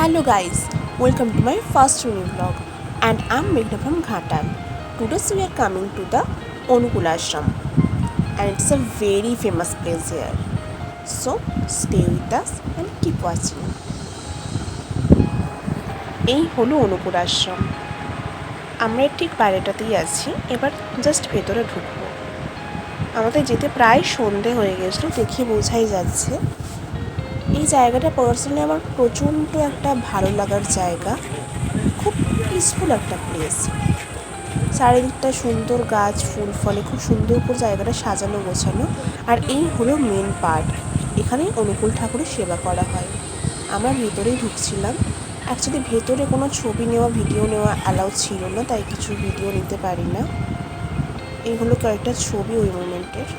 Hello guys, welcome to my first mini vlog and I'm Meghna from Ghatal. Today we are coming to the Onukul Ashram and it's a very famous place here. So stay with us and keep watching. এই হলো অনুকূল আশ্রম। আমরা ঠিক বাইরেটাতেই আছি, এবার just ভেতরে ঢুকবো। আমাদের যেতে প্রায় সন্ধে হয়ে গেছিলো, দেখে বোঝাই যাচ্ছে। এই জায়গাটা পার্সোনালি আমার প্রচণ্ড একটা ভালো লাগার জায়গা, খুব পিসফুল একটা প্লেস। চারিদিকটা সুন্দর গাছ ফুল ফলে খুব সুন্দর করে জায়গাটা সাজানো গোছানো। আর এই হলো মেন পার্ট, এখানেই অনুকূল ঠাকুরের সেবা করা হয়। আমরা ভেতরেই ঢুকছিলাম। অ্যাকচুয়ালি ভেতরে কোনো ছবি নেওয়া ভিডিও নেওয়া অ্যালাউ ছিল না, তাই কিছু ভিডিও নিতে পারি না। এই হলো কয়েকটা ছবি ওই মোমেন্টের।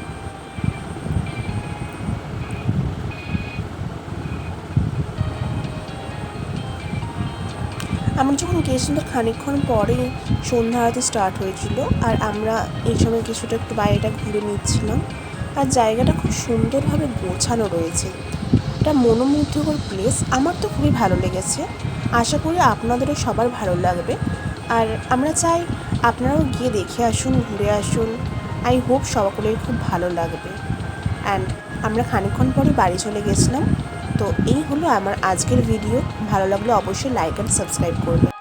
আমরা যখন গিয়েছিলাম তার খানিকক্ষণ পরেই সন্ধ্যা আরতি স্টার্ট হয়েছিল, আর আমরা এই সময় কিছুটা একটু বাইরেটা ঘুরে নিচ্ছিলাম। আর জায়গাটা খুব সুন্দরভাবে গোছানো রয়েছে, এটা মনোমুগ্ধকর প্লেস। আমার তো খুবই ভালো লেগেছে, আশা করি আপনাদেরও সবার ভালো লাগবে। আর আমরা চাই আপনারাও গিয়ে দেখে আসুন, ঘুরে আসুন। আই হোপ সকলের খুব ভালো লাগবে। অ্যান্ড আমরা খানিকক্ষণ পরে বাড়ি চলে গেছিলাম। তো এই হলো আমার আজকের ভিডিও। ভালো লাগলে অবশ্যই লাইক অ্যান্ড সাবস্ক্রাইব করবেন।